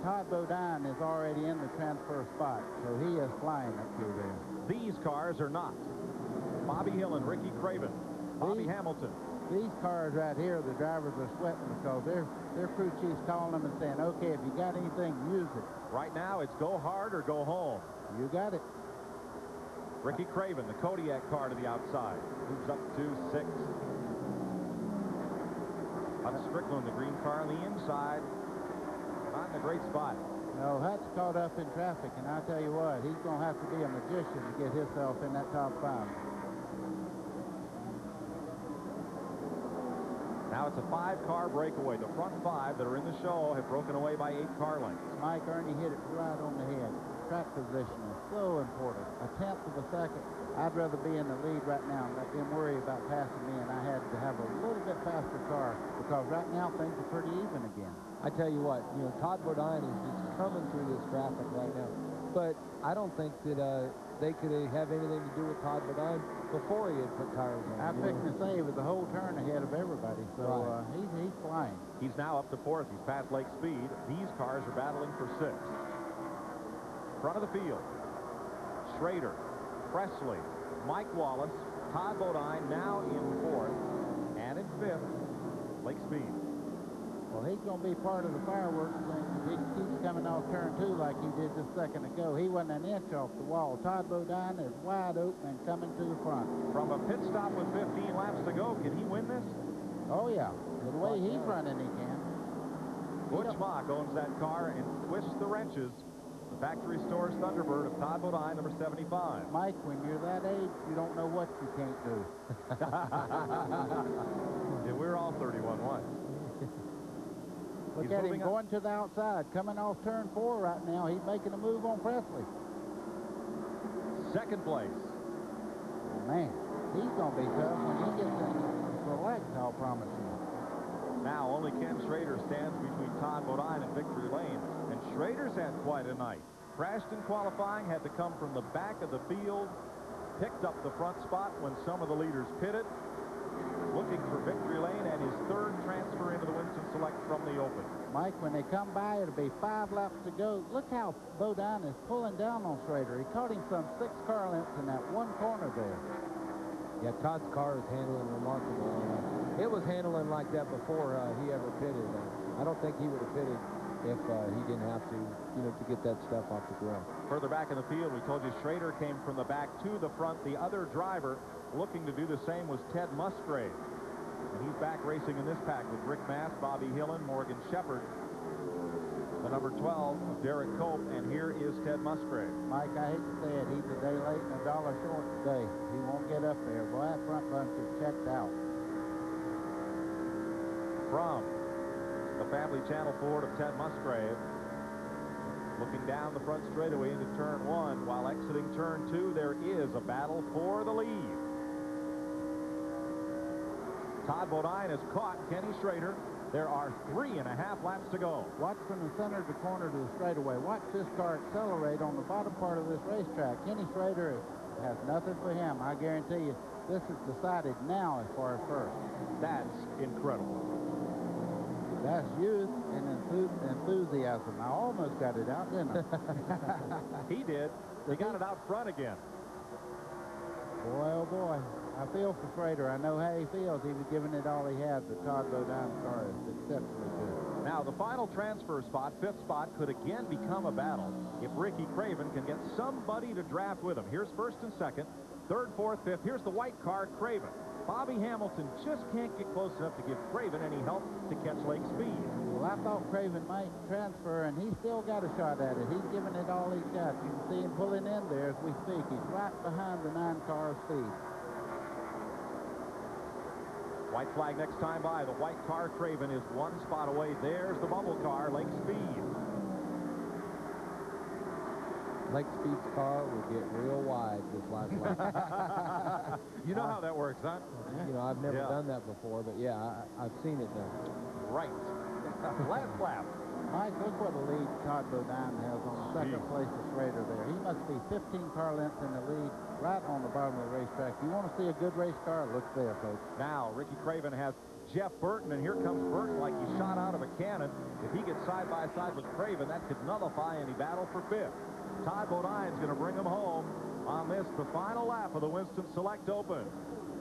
Todd Bodine is already in the transfer spot, so he is flying up through there. These cars are not. Bobby Hill and Ricky Craven. Bobby Hamilton. These cars right here, the drivers are sweating because their crew chief's calling them and saying, okay, if you got anything, use it. Right now, it's go hard or go home. You got it. Ricky Craven, the Kodiak car to the outside. Moves up to 6. Hutch Strickland, the green car on the inside. Not in a great spot. No, Hutch caught up in traffic, and I tell you what, he's going to have to be a magician to get himself in that top 5. Now it's a 5-car breakaway. The front 5 that are in the show have broken away by 8 car lengths. Mike, Ernie hit it right on the head. Track position is so important. A tenth of a second. I'd rather be in the lead right now and let them worry about passing me, and I had to have a little bit faster car because right now things are pretty even again. I tell you what, you know, Todd Bodine is just coming through this traffic right now. But I don't think that they could have anything to do with Todd Bodine before he had put tires on. I'm fixing to say he was the whole turn ahead of everybody, so he's flying. He's now up to 4th. He's past Lake Speed. These cars are battling for 6th. Front of the field, Schrader, Presley, Mike Wallace, Todd Bodine now in 4th, and in 5th, Lake Speed. Well, he's going to be part of the fireworks thing. He keeps coming off turn 2 like he did just a second ago. He wasn't an inch off the wall. Todd Bodine is wide open and coming to the front. From a pit stop with 15 laps to go, can he win this? Oh, yeah. The way he's running, he can. Butch Mock owns that car and twists the wrenches. The factory store's Thunderbird of Todd Bodine, number 75. Mike, when you're that age, you don't know what you can't do. Yeah, we're all 31 once. Look at him going to the outside, coming off turn 4 right now. He's making a move on Presley. 2nd place. Oh, man, he's going to be tough when he gets in the select, I'll promise you. Now only Ken Schrader stands between Todd Bodine and victory lane. And Schrader's had quite a night. Crashed in qualifying, had to come from the back of the field, picked up the front spot when some of the leaders pitted, looking for victory lane and his 3rd transfer into the Winston Select from the open. Mike, when they come by, it'll be 5 laps to go. Look how Bodine is pulling down on Schrader. He caught him some 6 car lengths in that one corner there. Yeah, Todd's car is handling remarkable. It was handling like that before he ever pitted. I don't think he would have pitted if he didn't have to, you know, to get that stuff off the ground. Further back in the field, we told you Schrader came from the back to the front. The other driver looking to do the same was Ted Musgrave. And he's back racing in this pack with Rick Mass, Bobby Hillen, Morgan Shepherd, the number 12 of Derek Cope, and here is Ted Musgrave. Mike, I hate to say it, he's a day late and $1 short today. He won't get up there. Boy, that front bunch is checked out. From the family channel Ford of Ted Musgrave, looking down the front straightaway into turn 1, while exiting turn 2, there is a battle for the lead. Todd Bodine has caught Kenny Schrader. There are 3.5 laps to go. Watch from the center of the corner to the straightaway. Watch this car accelerate on the bottom part of this racetrack. Kenny Schrader has nothing for him. I guarantee you, this is decided now as far as first. That's incredible. That's youth and enthusiasm. I almost got it out, didn't I? He did. He got it out front again. Boy, oh boy. I feel for Schrader. I know how he feels. He was giving it all he had, but Todd Bodine's car is exceptionally good. Now, the final transfer spot, 5th spot, could again become a battle if Ricky Craven can get somebody to draft with him. Here's 1st and 2nd, 3rd, 4th, 5th. Here's the white car, Craven. Bobby Hamilton just can't get close enough to give Craven any help to catch Lake Speed. Well, I thought Craven might transfer, and he's still got a shot at it. He's giving it all he's got. You can see him pulling in there as we speak. He's right behind the 9-car of Speed. White flag next time by. The white car, Craven, is 1 spot away. There's the bubble car, Lake Speed. Lake Speed's car will get real wide this last lap. You know how that works, huh? You know, I've never done that before, but yeah, I've seen it done. Right. Last lap. Mike, look what a lead Todd Bodine has on the 2nd place of Schrader there. He must be 15 car lengths in the lead right on the bottom of the racetrack. You want to see a good race car? Look there, folks. Now, Ricky Craven has Jeff Burton, and here comes Burton like he shot out of a cannon. If he gets side by side with Craven, that could nullify any battle for fifth. Todd Bodine's going to bring him home on this, the final lap of the Winston Select Open.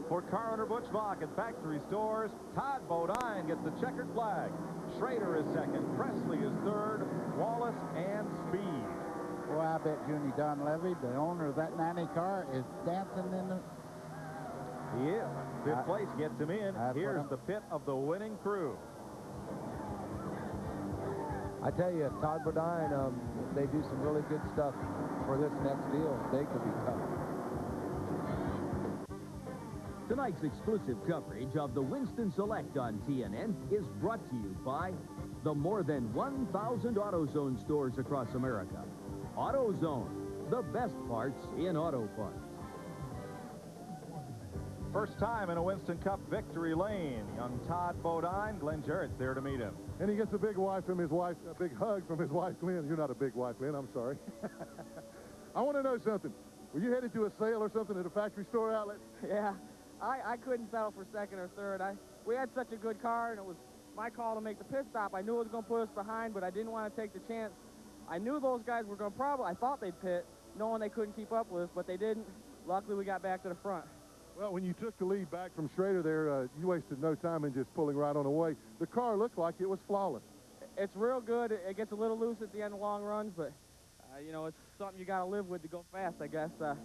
For car owner Butch Vaughn at Factory Stores, Todd Bodine gets the checkered flag. Schrader is second, Presley is third, Wallace and Speed. Boy, I bet Junie Donlevy, the owner of that 90 car, is dancing in the... He is. Fifth place gets him in. Here's the pit of the winning crew. I tell you, if Todd Bodine, if they do some really good stuff for this next deal, they could be tough. Tonight's exclusive coverage of the Winston Select on TNN is brought to you by the more than 1,000 AutoZone stores across America. AutoZone, the best parts in auto parts. First time in a Winston Cup victory lane. Young Todd Bodine, Glenn Jarrett's there to meet him. And he gets a big hug from his wife, Glenn. You're not a big wife, Glenn. I'm sorry. I want to know something. Were you headed to a sale or something at a factory store outlet? Yeah, I couldn't settle for second or third. We had such a good car, and it was my call to make the pit stop. I knew it was going to put us behind, but I didn't want to take the chance. I knew those guys were going to I thought they'd pit, knowing they couldn't keep up with us, but they didn't. Luckily, we got back to the front. Well, when you took the lead back from Schrader there, you wasted no time in just pulling right on away. The car looked like it was flawless. It's real good. It gets a little loose at the end of long runs, but, you know, it's something you got to live with to go fast, I guess. I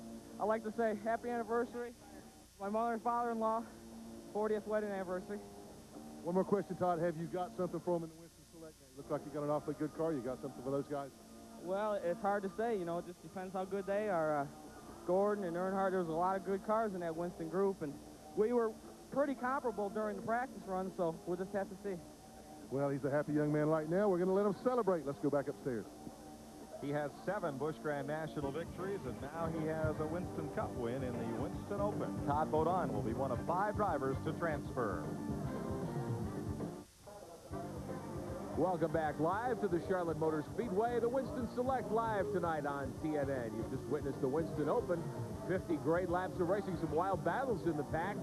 like to say happy anniversary. My mother and father-in-law, 40th wedding anniversary. One more question, Todd. Have you got something for them in the Winston Select? Looks like you got an awfully good car. You got something for those guys? Well, it's hard to say. You know, it just depends how good they are. Gordon and Earnhardt, there was a lot of good cars in that Winston group, and we were pretty comparable during the practice run, so we'll just have to see. Well, he's a happy young man right now. We're going to let him celebrate. Let's go back upstairs. He has 7 Busch Grand National victories, and now he has a Winston Cup win in the Winston Open. Todd Bodine will be one of 5 drivers to transfer. Welcome back live to the Charlotte Motor Speedway. The Winston Select live tonight on TNN. You've just witnessed the Winston Open. 50 great laps of racing, some wild battles in the pack.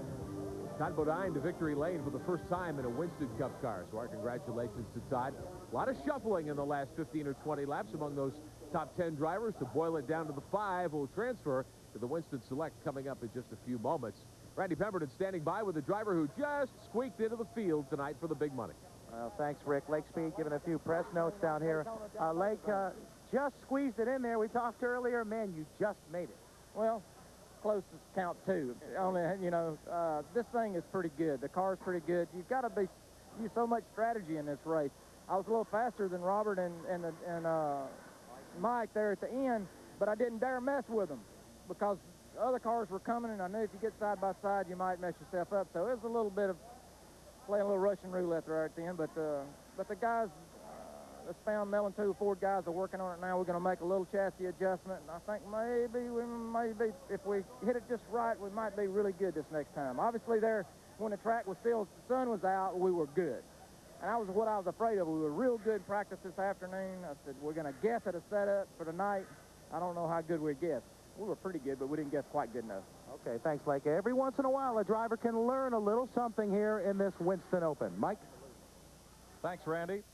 Todd Bodine to victory lane for the first time in a Winston Cup car. So our congratulations to Todd. A lot of shuffling in the last 15 or 20 laps among those top 10 drivers. To boil it down to the 5 will transfer to the Winston Select coming up in just a few moments. Randy Pemberton standing by with the driver who just squeaked into the field tonight for the big money. Well, thanks, Rick. Lake Speed giving a few press notes down here. Lake just squeezed it in there. We talked earlier. Man, you just made it. Well, close to count 2. Only, you know, this thing is pretty good. The car's pretty good. You've got to use so much strategy in this race. I was a little faster than Robert and Mike there at the end, but I didn't dare mess with them because other cars were coming, and I knew if you get side by side, you might mess yourself up. So it was a little bit of playing a little Russian roulette there at the end, but the guys, the Spam Mellon 2 Ford guys are working on it now. We're going to make a little chassis adjustment, and I think maybe if we hit it just right, we might be really good this next time. Obviously there, when the track was still, the sun was out, we were good. And that was what I was afraid of. We were real good in practice this afternoon. I said, we're going to guess at a setup for tonight. I don't know how good we guessed. We were pretty good, but we didn't guess quite good enough. Okay, thanks, Blake. Every once in a while, a driver can learn a little something here in this Winston Open. Mike? Thanks, Randy.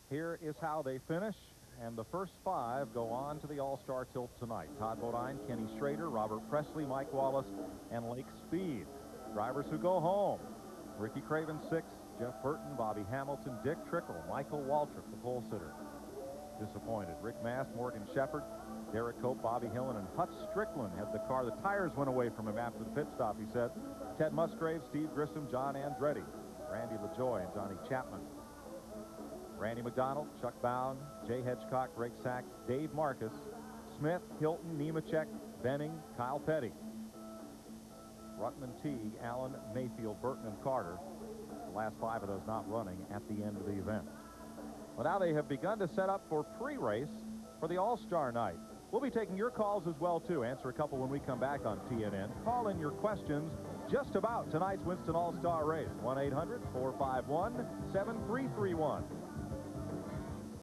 Here is how they finish, and the first 5 go on to the All-Star tilt tonight. Todd Bodine, Kenny Schrader, Robert Presley, Mike Wallace, and Lake Speed. Drivers who go home: Ricky Craven 6th, Jeff Burton, Bobby Hamilton, Dick Trickle, Michael Waltrip, the pole sitter. Disappointed. Rick Mast, Morgan Shepherd, Derek Cope, Bobby Hillen, and Hutz Strickland had the car. The tires went away from him after the pit stop, he said. Ted Musgrave, Steve Grissom, John Andretti, Randy LaJoy, and Johnny Chapman. Randy McDonald, Chuck Bound, Jay Hedgecock, Greg Sachs, Dave Marcus, Smith, Hilton, Nemechek, Benning, Kyle Petty. Rutman, Teague, Allen, Mayfield, Burton, and Carter. The last 5 of those not running at the end of the event. Well, now they have begun to set up for pre-race for the All-Star night. We'll be taking your calls as well, too. Answer a couple when we come back on TNN. Call in your questions just about tonight's Winston All-Star race. 1-800-451-7331.